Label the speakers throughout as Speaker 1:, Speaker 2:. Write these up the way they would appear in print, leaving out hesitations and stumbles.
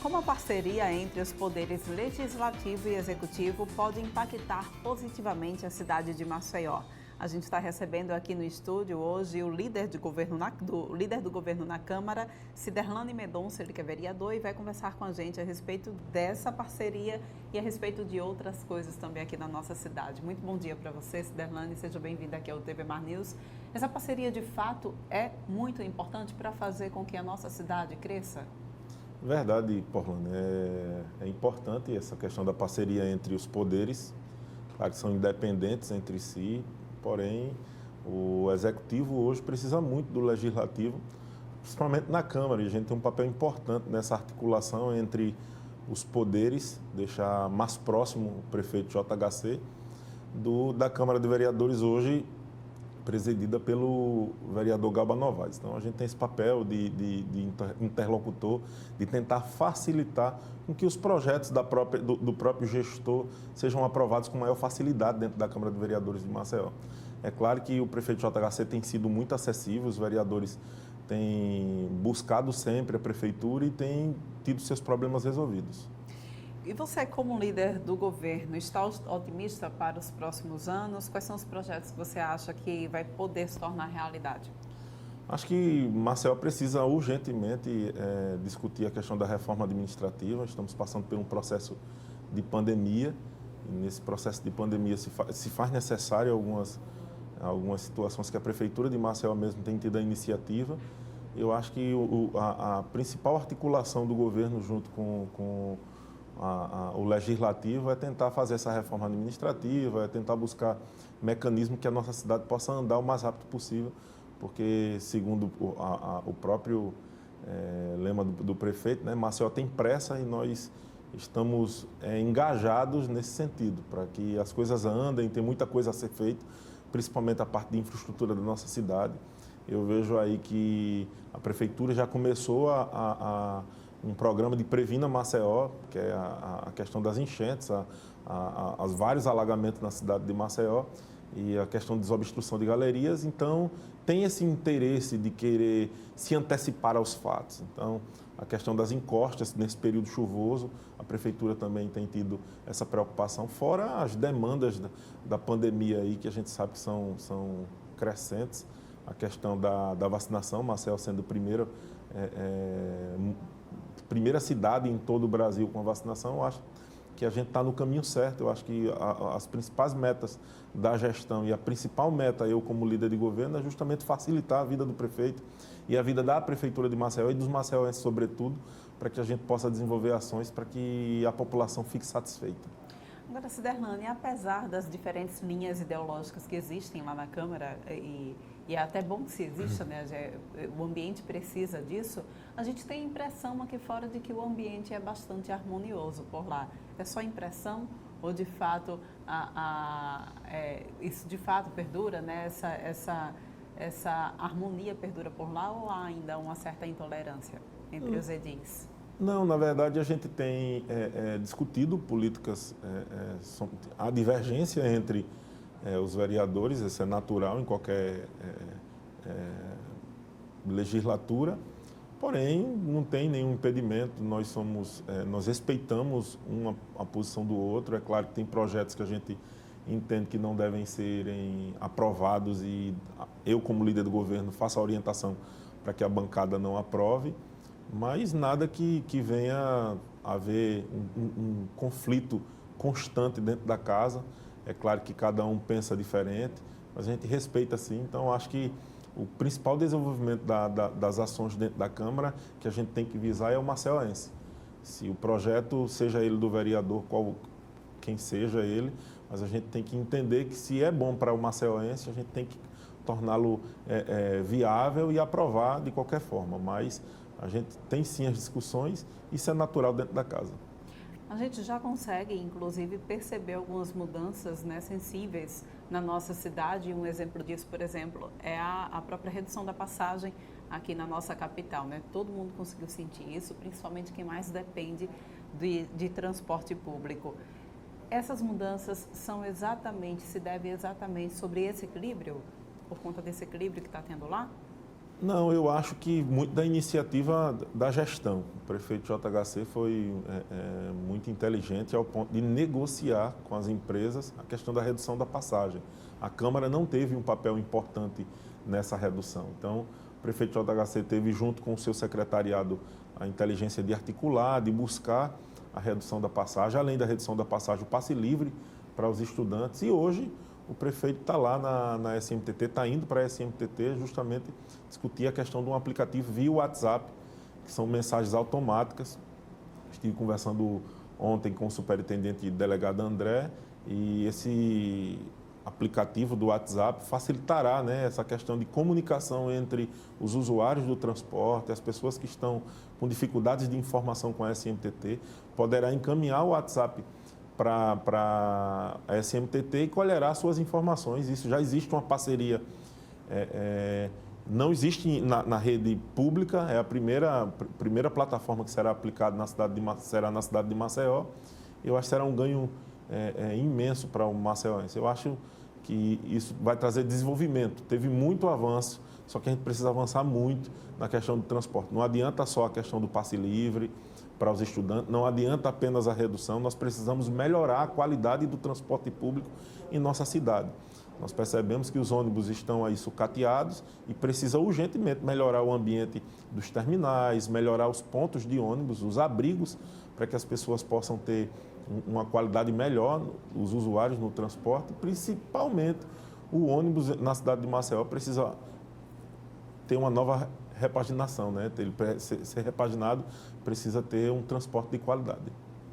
Speaker 1: Como a parceria entre os poderes legislativo e executivo pode impactar positivamente a cidade de Maceió? A gente está recebendo aqui no estúdio hoje o líder do governo na Câmara, Ciderlane Mendonça, ele que é vereador, e vai conversar com a gente a respeito dessa parceria e a respeito de outras coisas também aqui na nossa cidade. Muito bom dia para você, Ciderlane, seja bem-vinda aqui ao TV Mar News. Essa parceria, de fato, é muito importante para fazer com que a nossa cidade cresça?
Speaker 2: Verdade, Porlane. É importante essa questão da parceria entre os poderes, claro que são independentes entre si, porém o Executivo hoje precisa muito do Legislativo, principalmente na Câmara, e a gente tem um papel importante nessa articulação entre os poderes, deixar mais próximo o prefeito JHC da Câmara de Vereadores hoje, presidida pelo vereador Galba Novaes. Então, a gente tem esse papel de interlocutor, de tentar facilitar com que os projetos do próprio gestor sejam aprovados com maior facilidade dentro da Câmara de Vereadores de Maceió. É claro que o prefeito JHC tem sido muito acessível, os vereadores têm buscado sempre a prefeitura e têm tido seus problemas resolvidos.
Speaker 1: E você, como líder do governo, está otimista para os próximos anos? Quais são os projetos que você acha que vai poder se tornar realidade?
Speaker 2: Acho que Maceió precisa urgentemente discutir a questão da reforma administrativa. Estamos passando por um processo de pandemia. E nesse processo de pandemia se faz necessário algumas situações que a Prefeitura de Maceió mesmo tem tido a iniciativa. Eu acho que a principal articulação do governo junto com o Legislativo é tentar fazer essa reforma administrativa, é tentar buscar mecanismos que a nossa cidade possa andar o mais rápido possível, porque, segundo o próprio lema do prefeito, né, Maceió tem pressa e nós estamos engajados nesse sentido, para que as coisas andem, tem muita coisa a ser feita, principalmente a parte de infraestrutura da nossa cidade. Eu vejo aí que a Prefeitura já começou um programa de Previna Maceió, que é a questão das enchentes, os vários alagamentos na cidade de Maceió e a questão de desobstrução de galerias. Então, tem esse interesse de querer se antecipar aos fatos. Então, a questão das encostas nesse período chuvoso, a Prefeitura também tem tido essa preocupação, fora as demandas da pandemia aí, que a gente sabe que são crescentes. A questão da vacinação, Maceió sendo primeira cidade em todo o Brasil com a vacinação, eu acho que a gente está no caminho certo. Eu acho que as principais metas da gestão e a principal meta, eu como líder de governo, é justamente facilitar a vida do prefeito e a vida da Prefeitura de Maceió e dos maceioenses, sobretudo, para que a gente possa desenvolver ações para que a população fique satisfeita.
Speaker 1: Agora, Ciderlane, apesar das diferentes linhas ideológicas que existem lá na Câmara, e é até bom que se exista, né? O ambiente precisa disso, a gente tem a impressão aqui fora de que o ambiente é bastante harmonioso por lá. É só impressão ou, de fato, isso de fato perdura, né? Essa harmonia perdura por lá, ou há ainda uma certa intolerância entre os edis?
Speaker 2: Não, na verdade a gente tem discutido políticas, há divergência entre os vereadores, isso é natural em qualquer legislatura, porém não tem nenhum impedimento, nós respeitamos a posição do outro. É claro que tem projetos que a gente entende que não devem serem aprovados e eu, como líder do governo, faço a orientação para que a bancada não aprove, mas nada que venha a haver um conflito constante dentro da casa. É claro que cada um pensa diferente, mas a gente respeita sim. Então, acho que o principal desenvolvimento das ações dentro da Câmara que a gente tem que visar é o maceióense. Se o projeto, seja ele do vereador, quem seja ele, mas a gente tem que entender que se é bom para o maceióense, a gente tem que torná-lo viável e aprovar de qualquer forma. Mas a gente tem sim as discussões, isso é natural dentro da casa.
Speaker 1: A gente já consegue, inclusive, perceber algumas mudanças, né, sensíveis na nossa cidade. Um exemplo disso, por exemplo, é a própria redução da passagem aqui na nossa capital, né? Todo mundo conseguiu sentir isso, principalmente quem mais depende de transporte público. Essas mudanças se devem exatamente sobre esse equilíbrio, por conta desse equilíbrio que está tendo lá?
Speaker 2: Não, eu acho que muito da iniciativa da gestão. O prefeito JHC foi muito inteligente ao ponto de negociar com as empresas a questão da redução da passagem. A Câmara não teve um papel importante nessa redução. Então, o prefeito JHC teve, junto com o seu secretariado, a inteligência de articular, de buscar a redução da passagem, além da redução da passagem, o passe livre para os estudantes. E hoje, o prefeito está lá na SMTT, está indo para a SMTT justamente discutir a questão de um aplicativo via WhatsApp, que são mensagens automáticas. Estive conversando ontem com o superintendente e delegado André, e esse aplicativo do WhatsApp facilitará, né, essa questão de comunicação entre os usuários do transporte, as pessoas que estão com dificuldades de informação com a SMTT, poderá encaminhar o WhatsApp para a SMTT e colherá suas informações. Isso já existe uma parceria, não existe na rede pública, é a primeira plataforma que será aplicada será na cidade de Maceió. Eu acho que será um ganho imenso para o maceióense. Eu acho que isso vai trazer desenvolvimento. Teve muito avanço, só que a gente precisa avançar muito na questão do transporte. Não adianta só a questão do passe livre para os estudantes, não adianta apenas a redução, nós precisamos melhorar a qualidade do transporte público em nossa cidade. Nós percebemos que os ônibus estão aí sucateados e precisa urgentemente melhorar o ambiente dos terminais, melhorar os pontos de ônibus, os abrigos, para que as pessoas possam ter uma qualidade melhor, os usuários no transporte, principalmente o ônibus na cidade de Maceió precisa ter uma nova repaginação, né? Ele ser repaginado precisa ter um transporte de qualidade.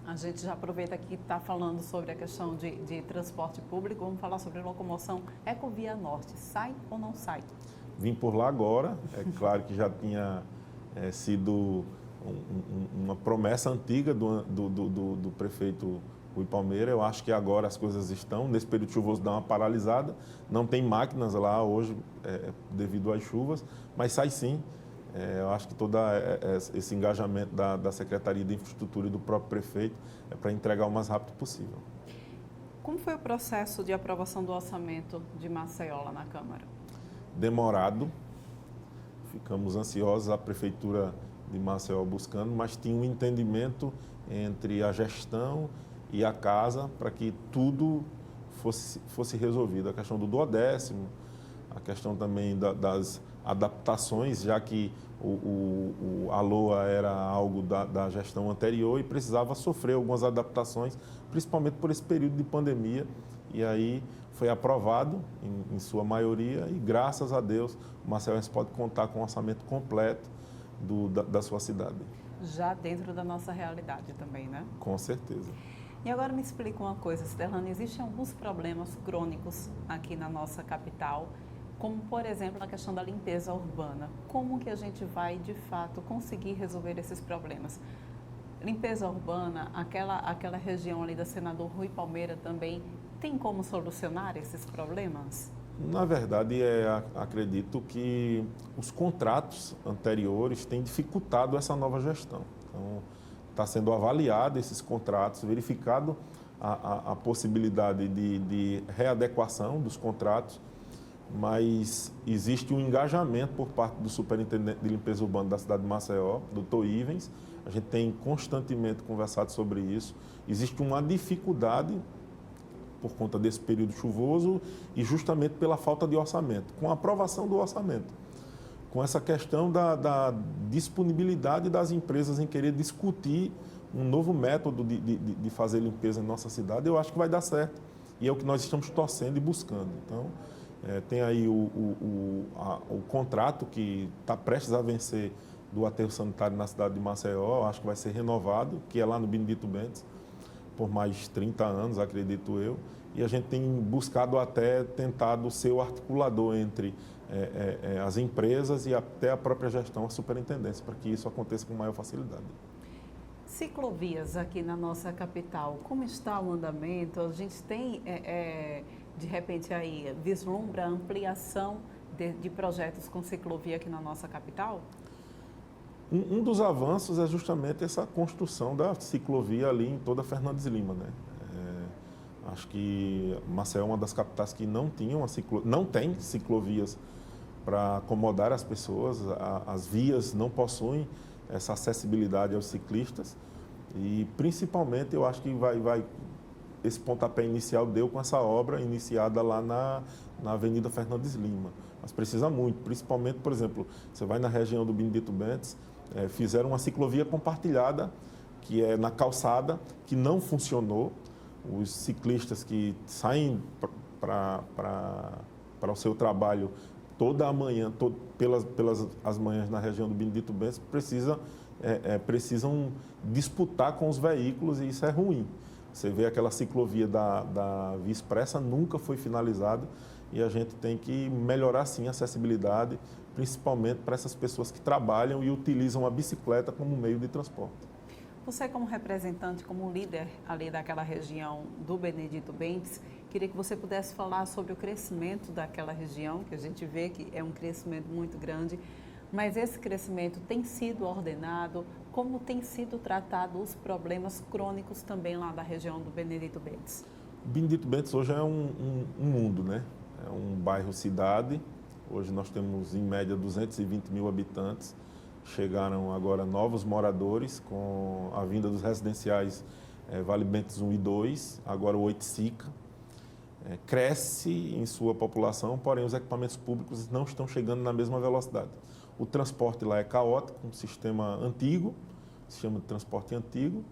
Speaker 1: A gente já aproveita que está falando sobre a questão de transporte público, vamos falar sobre locomoção. Ecovia Norte, sai ou não sai?
Speaker 2: Vim por lá agora, é claro que já tinha sido uma promessa antiga do prefeito Rui Palmeira. Eu acho que agora as coisas estão, nesse período chuvoso dá uma paralisada, não tem máquinas lá hoje devido às chuvas, mas sai sim. Eu acho que todo esse engajamento da Secretaria de Infraestrutura e do próprio prefeito é para entregar o mais rápido possível.
Speaker 1: Como foi o processo de aprovação do orçamento de Maceió lá na Câmara?
Speaker 2: Demorado, ficamos ansiosos, a Prefeitura de Maceió buscando, mas tinha um entendimento entre a gestão e a casa para que tudo fosse resolvido. A questão do duodécimo, a questão também das adaptações, já que a LOA era algo da gestão anterior e precisava sofrer algumas adaptações, principalmente por esse período de pandemia. E aí foi aprovado em sua maioria e, graças a Deus, o maceióense pode contar com um orçamento completo da sua cidade.
Speaker 1: Já dentro da nossa realidade também, né?
Speaker 2: Com certeza.
Speaker 1: E agora me explica uma coisa, Sterlane, existem alguns problemas crônicos aqui na nossa capital, como, por exemplo, a questão da limpeza urbana. Como que a gente vai, de fato, conseguir resolver esses problemas? Limpeza urbana, aquela região ali da Senador Rui Palmeira também, tem como solucionar esses problemas?
Speaker 2: Na verdade, acredito que os contratos anteriores têm dificultado essa nova gestão. Então, está sendo avaliado esses contratos, verificado a possibilidade de readequação dos contratos, mas existe um engajamento por parte do superintendente de limpeza urbana da cidade de Maceió, Dr. Ivens. A gente tem constantemente conversado sobre isso. Existe uma dificuldade por conta desse período chuvoso e justamente pela falta de orçamento. Com a aprovação do orçamento, com essa questão da disponibilidade das empresas em querer discutir um novo método de fazer limpeza em nossa cidade, eu acho que vai dar certo. E é o que nós estamos torcendo e buscando. Então, tem aí o contrato que está prestes a vencer do aterro sanitário na cidade de Maceió, acho que vai ser renovado, que é lá no Benedito Bentes, por mais 30 anos, acredito eu. E a gente tem buscado tentado ser o articulador entre as empresas e até a própria gestão, a superintendência, para que isso aconteça com maior facilidade.
Speaker 1: Ciclovias aqui na nossa capital, como está o andamento? A gente tem, de repente, aí, vislumbra a ampliação de projetos com ciclovia aqui na nossa capital?
Speaker 2: Um dos avanços é justamente essa construção da ciclovia ali em toda Fernandes Lima, né? Acho que Maceió é uma das capitais que não tem ciclovias para acomodar as pessoas. As vias não possuem essa acessibilidade aos ciclistas e, principalmente, eu acho que esse pontapé inicial deu com essa obra iniciada lá na Avenida Fernandes Lima. Mas precisa muito, principalmente, por exemplo, você vai na região do Benedito Bentes, fizeram uma ciclovia compartilhada, que é na calçada, que não funcionou. Os ciclistas que saem para o seu trabalho toda a manhã, pelas as manhãs na região do Benedito Bentes, precisam disputar com os veículos e isso é ruim. Você vê aquela ciclovia da Via Expressa, nunca foi finalizada e a gente tem que melhorar sim a acessibilidade, principalmente para essas pessoas que trabalham e utilizam a bicicleta como meio de transporte.
Speaker 1: Você, como representante, como líder ali daquela região do Benedito Bentes, queria que você pudesse falar sobre o crescimento daquela região, que a gente vê que é um crescimento muito grande, mas esse crescimento tem sido ordenado? Como tem sido tratado os problemas crônicos também lá da região do Benedito Bentes?
Speaker 2: O Benedito Bentes hoje é um mundo, né? É um bairro-cidade. Hoje nós temos, em média, 220 mil habitantes. Chegaram agora novos moradores com a vinda dos residenciais Vale Bentes 1 e 2, agora o Oiticica. Cresce em sua população, porém os equipamentos públicos não estão chegando na mesma velocidade. O transporte lá é caótico, um sistema antigo, sistema de transporte antigo.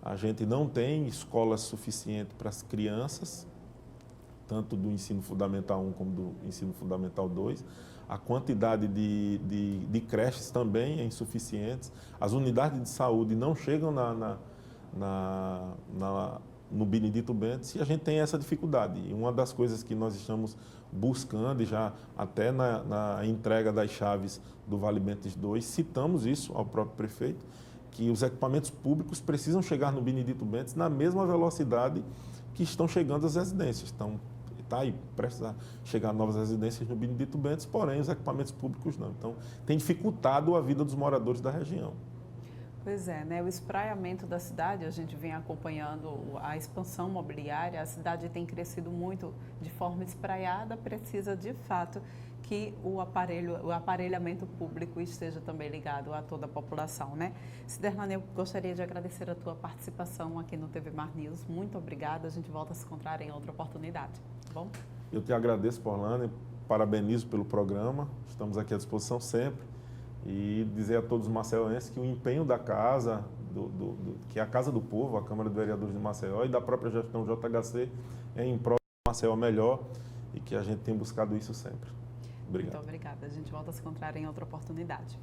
Speaker 2: A gente não tem escolas suficientes para as crianças, tanto do ensino fundamental 1 como do ensino fundamental 2. A quantidade de creches também é insuficiente. As unidades de saúde não chegam no Benedito Bentes e a gente tem essa dificuldade. E uma das coisas que nós estamos buscando, e já até na entrega das chaves do Vale Bentes 2, citamos isso ao próprio prefeito, que os equipamentos públicos precisam chegar no Benedito Bentes na mesma velocidade que estão chegando as residências. Então, está aí, precisa chegar novas residências no Benedito Bentes, porém os equipamentos públicos não. Então, tem dificultado a vida dos moradores da região.
Speaker 1: Pois é, né? O espraiamento da cidade, a gente vem acompanhando a expansão mobiliária, a cidade tem crescido muito de forma espraiada, precisa de fato que o aparelhamento público esteja também ligado a toda a população, né? Ciderlane, eu gostaria de agradecer a tua participação aqui no TV Mar News. Muito obrigada, a gente volta a se encontrar em outra oportunidade, tá bom?
Speaker 2: Eu te agradeço, Porlane, parabenizo pelo programa, estamos aqui à disposição sempre. E dizer a todos os maceioenses que o empenho da casa, que é a Casa do Povo, a Câmara de Vereadores de Maceió e da própria gestão JHC é em prol de Maceió melhor e que a gente tem buscado isso sempre. Obrigado.
Speaker 1: Muito obrigada. A gente volta a se encontrar em outra oportunidade.